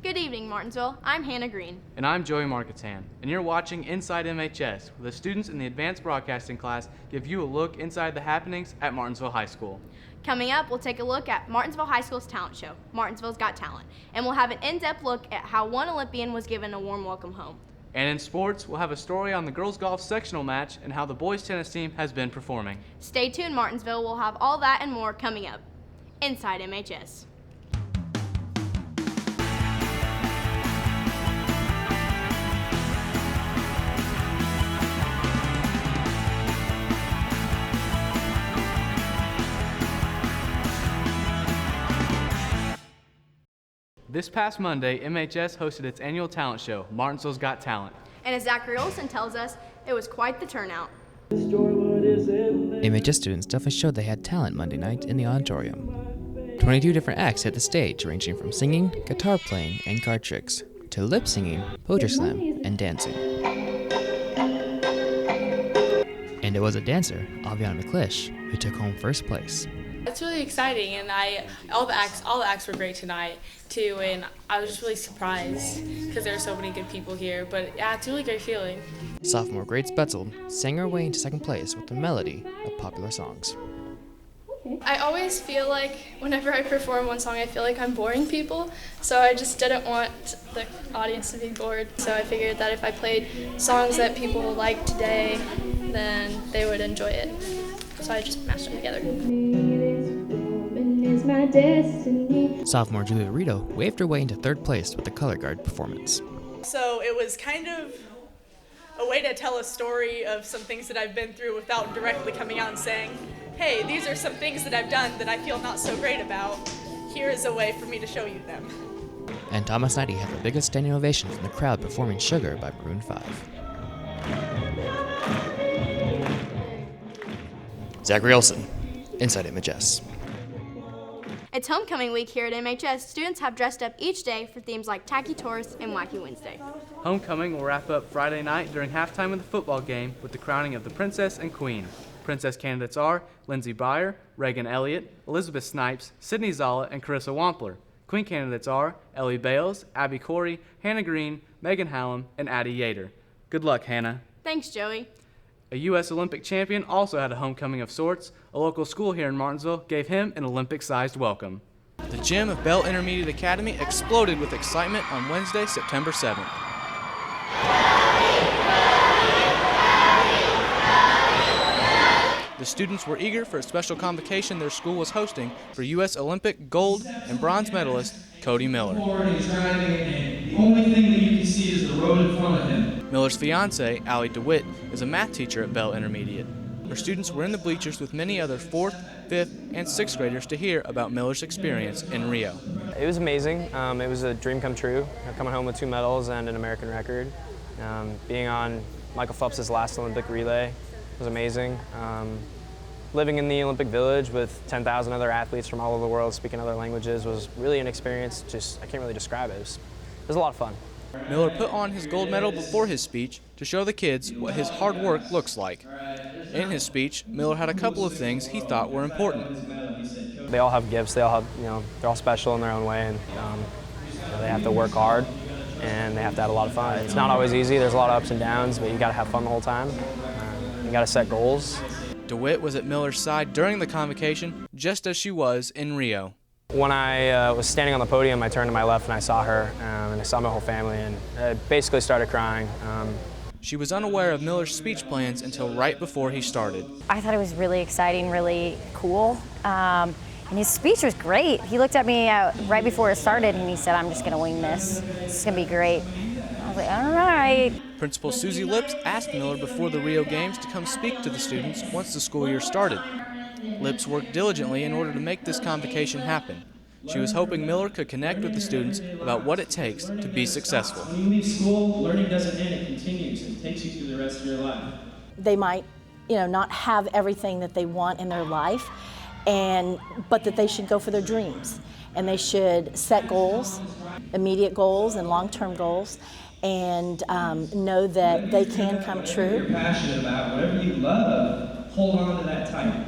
Good evening, Martinsville. I'm Hannah Green. And I'm Joey Marketan, and you're watching Inside MHS, where the students in the advanced broadcasting class give you a look inside the happenings at Martinsville High School. Coming up, we'll take a look at Martinsville High School's talent show, Martinsville's Got Talent, and we'll have an in-depth look at how one Olympian was given a warm welcome home. And in sports, we'll have a story on the girls' golf sectional match and how the boys' tennis team has been performing. Stay tuned, Martinsville. We'll have all that and more coming up. Inside MHS. This past Monday, MHS hosted its annual talent show, Martinsville's Got Talent. And as Zachary Olson tells us, it was quite the turnout. MHS students definitely showed they had talent Monday night in the auditorium. 22 different acts hit the stage, ranging from singing, guitar playing, and card tricks, to lip singing, poetry slam, and dancing. And it was a dancer, Aviana McClish, who took home first place. It's really exciting, and all the acts were great tonight too, and I was just really surprised because there are so many good people here. But yeah, it's a really great feeling. Sophomore Grace Betzel sang her way into second place with a melody of popular songs. I always feel like whenever I perform one song, I feel like I'm boring people, so I just didn't want the audience to be bored. So I figured that if I played songs that people like today, then they would enjoy it. So I just mashed them together. Sophomore Julia Rito waved her way into third place with the color guard performance. So it was kind of a way to tell a story of some things that I've been through without directly coming out and saying, hey, these are some things that I've done that I feel not so great about. Here is a way for me to show you them. And Thomas Knighty had the biggest standing ovation from the crowd performing Sugar by Maroon 5. Zachary Olson, Inside MHS. It's homecoming week here at MHS. Students have dressed up each day for themes like Tacky Taurus and Wacky Wednesday. Homecoming will wrap up Friday night during halftime of the football game with the crowning of the Princess and Queen. Princess candidates are Lindsay Byer, Reagan Elliott, Elizabeth Snipes, Sydney Zala, and Carissa Wampler. Queen candidates are Ellie Bales, Abby Corey, Hannah Green, Megan Hallam, and Addie Yater. Good luck, Hannah. Thanks, Joey. A U.S. Olympic champion also had a homecoming of sorts. A local school here in Martinsville gave him an Olympic-sized welcome. The gym of Bell Intermediate Academy exploded with excitement on Wednesday, September 7th. The students were eager for a special convocation their school was hosting for U.S. Olympic gold and bronze medalist Cody Miller. The only thing that you can see is the road in front of him. Miller's fiancée, Allie DeWitt, is a math teacher at Bell Intermediate. Her students were in the bleachers with many other 4th, 5th, and 6th graders to hear about Miller's experience in Rio. It was amazing. It was a dream come true, coming home with 2 medals and an American record. Being on Michael Phelps' last Olympic relay was amazing. Living in the Olympic Village with 10,000 other athletes from all over the world speaking other languages was really an experience. I can't really describe it. It was a lot of fun. Miller put on his gold medal before his speech to show the kids what his hard work looks like. In his speech, Miller had a couple of things he thought were important. They all have gifts. They all have, they're all special in their own way, and they have to work hard and they have to have a lot of fun. It's not always easy. There's a lot of ups and downs, but you got to have fun the whole time. You got to set goals. DeWitt was at Miller's side during the convocation, just as she was in Rio. When I was standing on the podium, I turned to my left and I saw her, and I saw my whole family, and I basically started crying. She was unaware of Miller's speech plans until right before he started. I thought it was really exciting, really cool, and his speech was great. He looked at me right before it started and he said, "I'm just going to wing this. This is going to be great." I was like, all right. Principal Susie Lips asked Miller before the Rio Games to come speak to the students once the school year started. Lips worked diligently in order to make this convocation happen. She was hoping Miller could connect with the students about what it takes to be successful. When you leave school, learning doesn't end, it continues and takes you through the rest of your life. They might, not have everything that they want in their life, but that they should go for their dreams. And they should set goals, immediate goals and long-term goals, and know that they can come true. Whatever you're passionate about, whatever you love, hold on to that tight.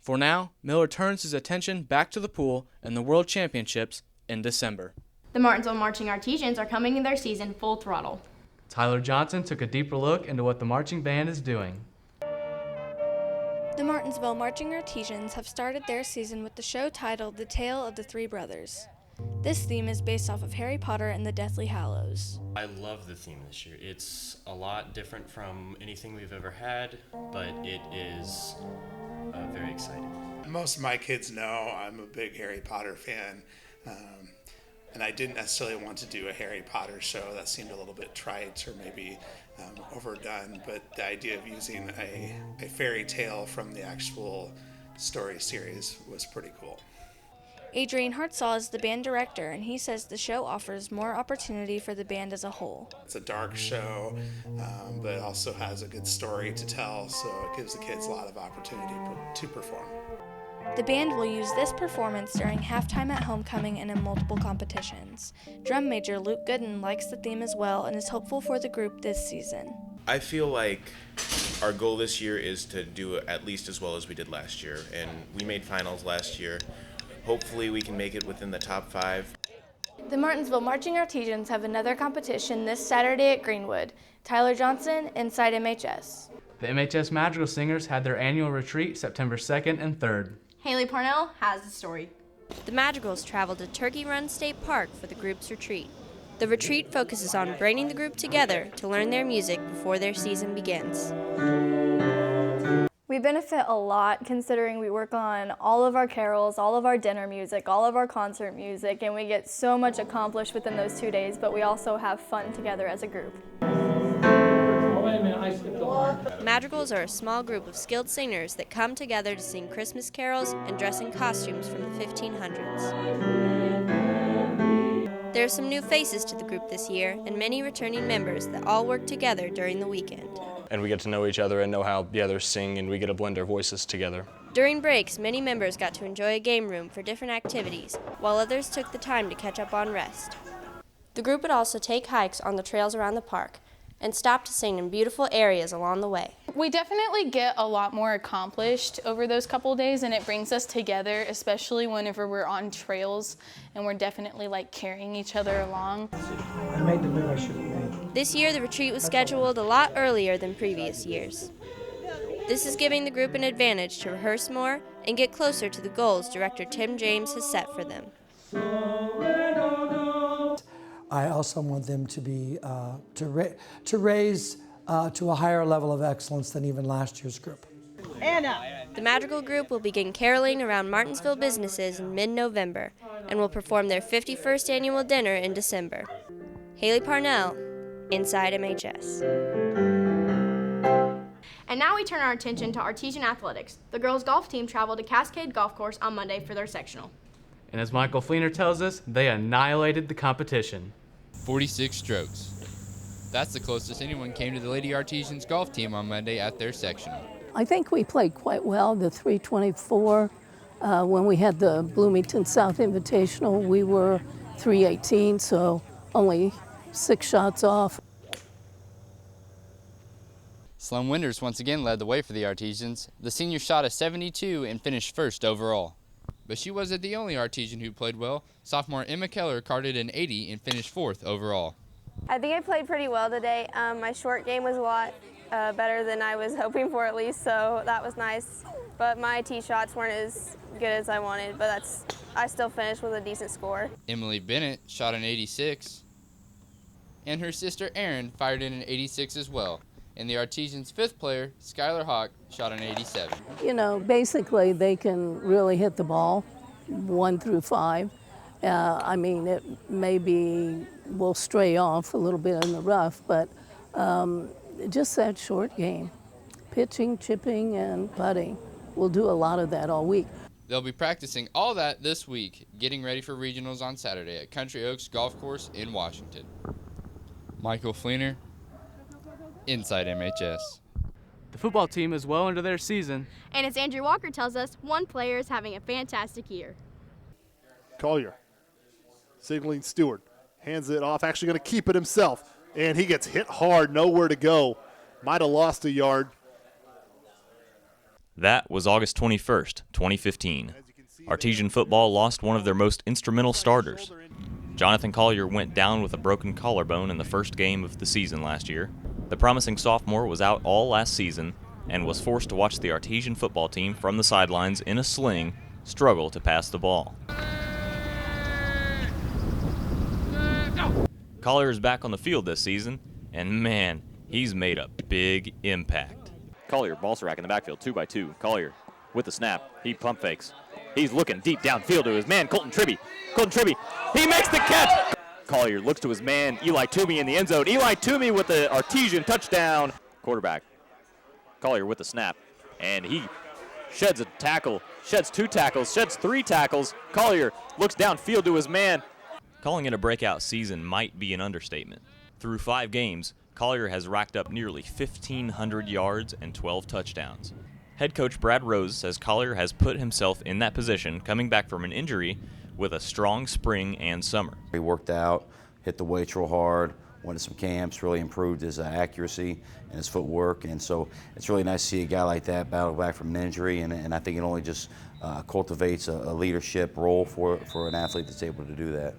For now, Miller turns his attention back to the pool and the World Championships in December. The Martinsville Marching Artesians are coming in their season full throttle. Tyler Johnson took a deeper look into what the marching band is doing. The Martinsville Marching Artesians have started their season with the show titled The Tale of the Three Brothers. This theme is based off of Harry Potter and the Deathly Hallows. I love the theme this year. It's a lot different from anything we've ever had, but it is very exciting. Most of my kids know I'm a big Harry Potter fan, and I didn't necessarily want to do a Harry Potter show. That seemed a little bit trite or maybe overdone, but the idea of using a fairy tale from the actual story series was pretty cool. Adrian Hartzell is the band director, and he says the show offers more opportunity for the band as a whole. It's a dark show, but it also has a good story to tell, so it gives the kids a lot of opportunity to perform. The band will use this performance during halftime at homecoming and in multiple competitions. Drum major Luke Gooden likes the theme as well and is hopeful for the group this season. I feel like our goal this year is to do at least as well as we did last year, and we made finals last year. Hopefully we can make it within the top 5. The Martinsville Marching Artesians have another competition this Saturday at Greenwood. Tyler Johnson, Inside MHS. The MHS Madrigal Singers had their annual retreat September 2nd and 3rd. Haley Parnell has the story. The Madrigals traveled to Turkey Run State Park for the group's retreat. The retreat focuses on bringing the group together to learn their music before their season begins. We benefit a lot considering we work on all of our carols, all of our dinner music, all of our concert music, and we get so much accomplished within those 2 days, but we also have fun together as a group. Madrigals are a small group of skilled singers that come together to sing Christmas carols and dress in costumes from the 1500s. There are some new faces to the group this year and many returning members that all work together during the weekend. And we get to know each other and know how the others sing, and we get to blend our voices together. During breaks, many members got to enjoy a game room for different activities, while others took the time to catch up on rest. The group would also take hikes on the trails around the park and stop to sing in beautiful areas along the way. We definitely get a lot more accomplished over those couple days, and it brings us together, especially whenever we're on trails and we're definitely like carrying each other along. I made the move I should have made. This year the retreat was scheduled a lot earlier than previous years. This is giving the group an advantage to rehearse more and get closer to the goals director Tim James has set for them. I also want them to be to raise to a higher level of excellence than even last year's group. Anna. The Madrigal group will begin caroling around Martinsville businesses in mid-November and will perform their 51st annual dinner in December. Haley Parnell, Inside MHS. And now we turn our attention to Artesian athletics. The girls' golf team traveled to Cascade Golf Course on Monday for their sectional. And as Michael Fleener tells us, they annihilated the competition. 46 strokes. That's the closest anyone came to the Lady Artesians golf team on Monday at their sectional. I think we played quite well, the 324. When we had the Bloomington South Invitational, we were 318, so only 6 shots off. Sloan Winters once again led the way for the Artesians. The senior shot a 72 and finished first overall. But she wasn't the only Artesian who played well. Sophomore Emma Keller carded an 80 and finished 4th overall. I think I played pretty well today. My short game was a lot better than I was hoping for at least, so that was nice. But my tee shots weren't as good as I wanted, but I still finished with a decent score. Emily Bennett shot an 86, and her sister Erin fired in an 86 as well. And the Artesians' 5th player, Skylar Hawk, shot an 87. You know, basically they can really hit the ball 1 through 5. I mean, it maybe will stray off a little bit in the rough, but just that short game. Pitching, chipping, and putting. We'll do a lot of that all week. They'll be practicing all that this week, getting ready for regionals on Saturday at Country Oaks Golf Course in Washington. Michael Fleener, Inside MHS. The football team is well into their season. And as Andrew Walker tells us, one player is having a fantastic year. Collier, signaling Stewart, hands it off, actually going to keep it himself. And he gets hit hard, nowhere to go. Might have lost a yard. That was August 21st, 2015. Artesian football lost one of their most instrumental starters. Jonathan Collier went down with a broken collarbone in the first game of the season last year. The promising sophomore was out all last season and was forced to watch the Artesian football team from the sidelines in a sling struggle to pass the ball. Collier is back on the field this season, and man, he's made a big impact. Collier, ball rack in the backfield, 2x2. Collier with the snap. He pump fakes. He's looking deep downfield to his man, Colton Tribby. He makes the catch. Collier looks to his man, Eli Toomey in the end zone. Eli Toomey with the Artesian touchdown. Quarterback. Collier with the snap, and he sheds a tackle, sheds 2 tackles, sheds 3 tackles. Collier looks downfield to his man. Calling it a breakout season might be an understatement. Through 5 games, Collier has racked up nearly 1,500 yards and 12 touchdowns. Head coach Brad Rose says Collier has put himself in that position coming back from an injury with a strong spring and summer. He worked out, hit the weights real hard, went to some camps, really improved his accuracy and his footwork, and so it's really nice to see a guy like that battle back from an injury, and I think it only just cultivates a leadership role for an athlete that's able to do that.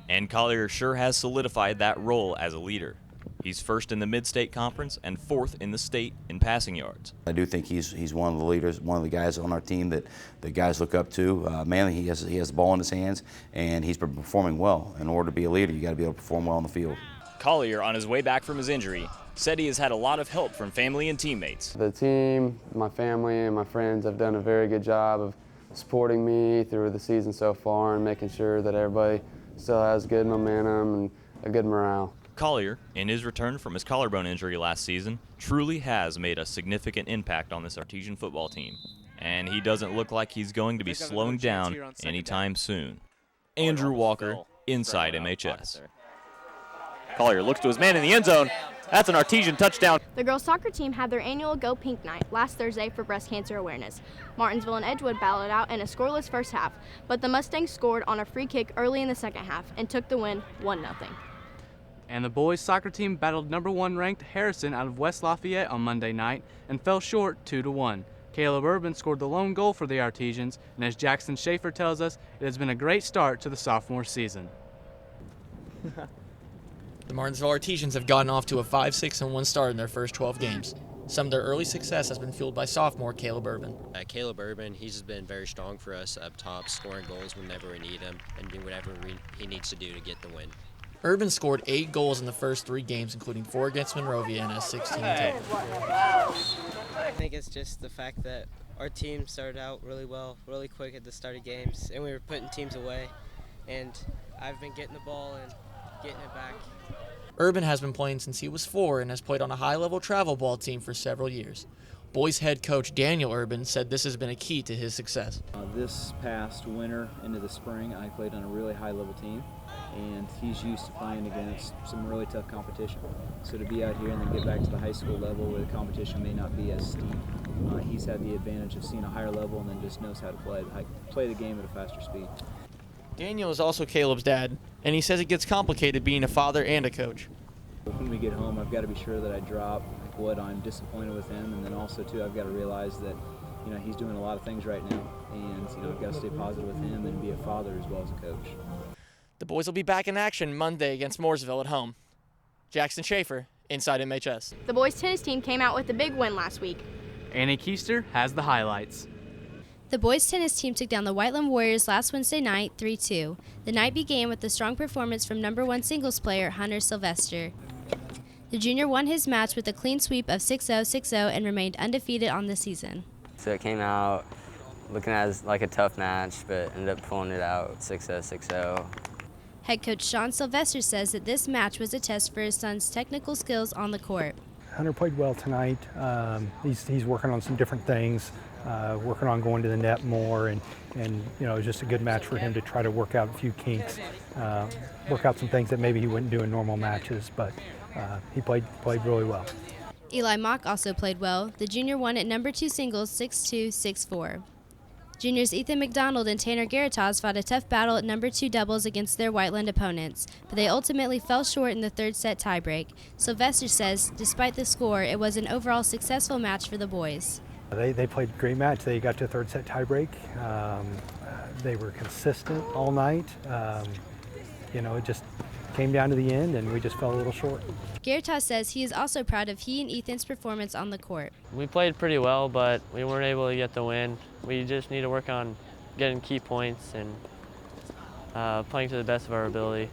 And Collier sure has solidified that role as a leader. He's first in the Mid-State Conference and 4th in the state in passing yards. I do think he's one of the leaders, one of the guys on our team that the guys look up to. Mainly, he has the ball in his hands, and he's been performing well. In order to be a leader, you got to be able to perform well on the field. Collier, on his way back from his injury, said he has had a lot of help from family and teammates. The team, my family, and my friends have done a very good job of supporting me through the season so far and making sure that everybody still has good momentum and a good morale. Collier, in his return from his collarbone injury last season, truly has made a significant impact on this Artesian football team, and he doesn't look like he's going to be slowing down anytime soon. Andrew Walker, Inside MHS. Collier looks to his man in the end zone. That's an Artesian touchdown. The girls soccer team had their annual Go Pink Night last Thursday for breast cancer awareness. Martinsville and Edgewood battled out in a scoreless first half, but the Mustangs scored on a free kick early in the second half and took the win 1-0. And the boys soccer team battled number 1 ranked Harrison out of West Lafayette on Monday night and fell short 2-1. Caleb Urban scored the lone goal for the Artesians, and as Jackson Schaefer tells us, it has been a great start to the sophomore season. The Martinsville Artesians have gotten off to a 5-6-1 start in their first 12 games. Some of their early success has been fueled by sophomore Caleb Urban. Caleb Urban, he's just been very strong for us up top, scoring goals whenever we need him and doing whatever he needs to do to get the win. Urban scored 8 goals in the first 3 games, including 4 against Monrovia and a 16 total. I think it's just the fact that our team started out really well, really quick at the start of games, and we were putting teams away, and I've been getting the ball and getting it back. Urban has been playing since he was 4 and has played on a high-level travel ball team for several years. Boys head coach Daniel Urban said this has been a key to his success. This past winter into the spring, I played on a really high-level team, and he's used to playing against some really tough competition. So to be out here and then get back to the high school level where the competition may not be as steep, he's had the advantage of seeing a higher level and then just knows how to play the game at a faster speed. Daniel is also Caleb's dad, and he says it gets complicated being a father and a coach. When we get home, I've got to be sure that I drop what I'm disappointed with him, and then also too, I've got to realize that he's doing a lot of things right now, and I've got to stay positive with him and be a father as well as a coach. The boys will be back in action Monday against Mooresville at home. Jackson Schaefer, Inside MHS. The boys tennis team came out with a big win last week. Annie Keister has the highlights. The boys tennis team took down the Whiteland Warriors last Wednesday night 3-2. The night began with a strong performance from number 1 singles player Hunter Sylvester. The junior won his match with a clean sweep of 6-0, 6-0 and remained undefeated on the season. So it came out looking as like a tough match, but ended up pulling it out 6-0, 6-0. Head coach Sean Sylvester says that this match was a test for his son's technical skills on the court. Hunter played well tonight. He's working on some different things, working on going to the net more, and it was just a good match for him to try to work out a few kinks, work out some things that maybe he wouldn't do in normal matches, but he played really well. Eli Mock also played well. The junior won at number 2 singles 6-2, 6-4. Juniors Ethan McDonald and Tanner Garatas fought a tough battle at number 2 doubles against their Whiteland opponents, but they ultimately fell short in the third set tiebreak. Sylvester says, despite the score, it was an overall successful match for the boys. They played a great match. They got to a third set tiebreak. They were consistent all night. it just came down to the end, and we just fell a little short. Gertas says he is also proud of he and Ethan's performance on the court. We played pretty well, but we weren't able to get the win. We just need to work on getting key points and playing to the best of our ability.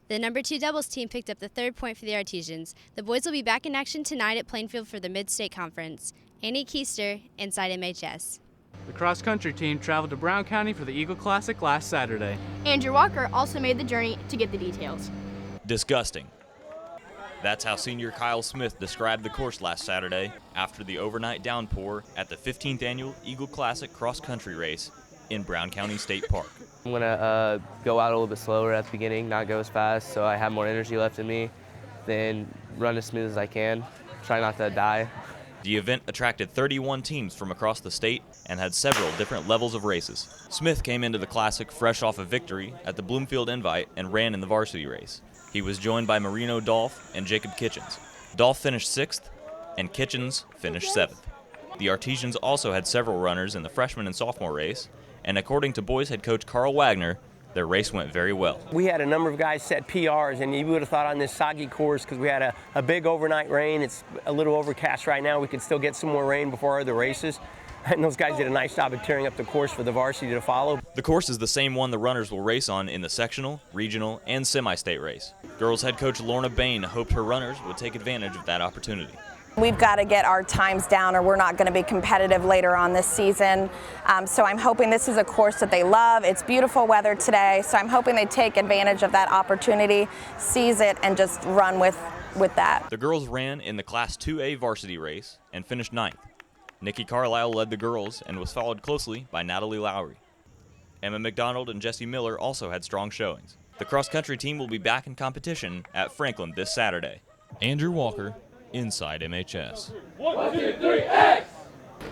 The number 2 doubles team picked up the 3rd point for the Artesians. The boys will be back in action tonight at Plainfield for the Mid-State Conference. Annie Keister, Inside MHS. The cross-country team traveled to Brown County for the Eagle Classic last Saturday. Andrew Walker also made the journey to get the details. Disgusting. That's how senior Kyle Smith described the course last Saturday after the overnight downpour at the 15th annual Eagle Classic cross-country race in Brown County State Park. I'm going to go out a little bit slower at the beginning, not go as fast, so I have more energy left in me, then run as smooth as I can, try not to die. The event attracted 31 teams from across the state and had several different levels of races. Smith came into the Classic fresh off a victory at the Bloomfield Invite and ran in the varsity race. He was joined by Marino Dolph and Jacob Kitchens. Dolph finished 6th and Kitchens finished 7th. The Artesians also had several runners in the freshman and sophomore race, and according to boys head coach Carl Wagner, their race went very well. We had a number of guys set PRs, and you would have thought on this soggy course, because we had a big overnight rain, it's a little overcast right now, we could still get some more rain before the races. And those guys did a nice job of tearing up the course for the varsity to follow. The course is the same one the runners will race on in the sectional, regional, and semi-state race. Girls head coach Lorna Bain hoped her runners would take advantage of that opportunity. We've got to get our times down or we're not going to be competitive later on this season. So I'm hoping this is a course that they love. It's beautiful weather today, so I'm hoping they take advantage of that opportunity, seize it, and just run with that. The girls ran in the Class 2A varsity race and finished 9th. Nikki Carlisle led the girls and was followed closely by Natalie Lowry. Emma McDonald and Jessie Miller also had strong showings. The cross-country team will be back in competition at Franklin this Saturday. Andrew Walker, Inside MHS. 1, 2, 3, X!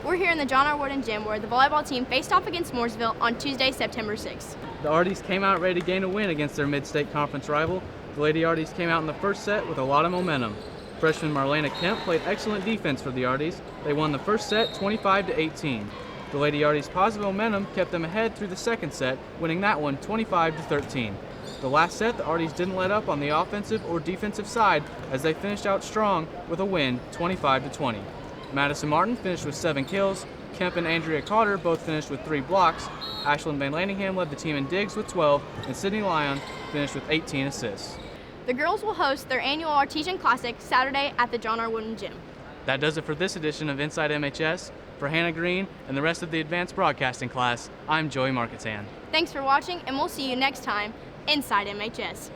We're here in the John R. Wooden Gym where the volleyball team faced off against Mooresville on Tuesday, September 6th. The Arties came out ready to gain a win against their Mid-State Conference rival. The Lady Arties came out in the first set with a lot of momentum. Freshman Marlena Kemp played excellent defense for the Arties. They won the first set 25-18. The Lady Arties' positive momentum kept them ahead through the second set, winning that one 25-13. The last set, the Arties didn't let up on the offensive or defensive side as they finished out strong with a win 25-20. Madison Martin finished with 7 kills. Kemp and Andrea Cotter both finished with 3 blocks. Ashlyn Van Laningham led the team in digs with 12, and Sydney Lyon finished with 18 assists. The girls will host their annual Artesian Classic Saturday at the John R. Wooden Gym. That does it for this edition of Inside MHS. For Hannah Green and the rest of the advanced broadcasting class, I'm Joey Marketan. Thanks for watching, and we'll see you next time Inside MHS.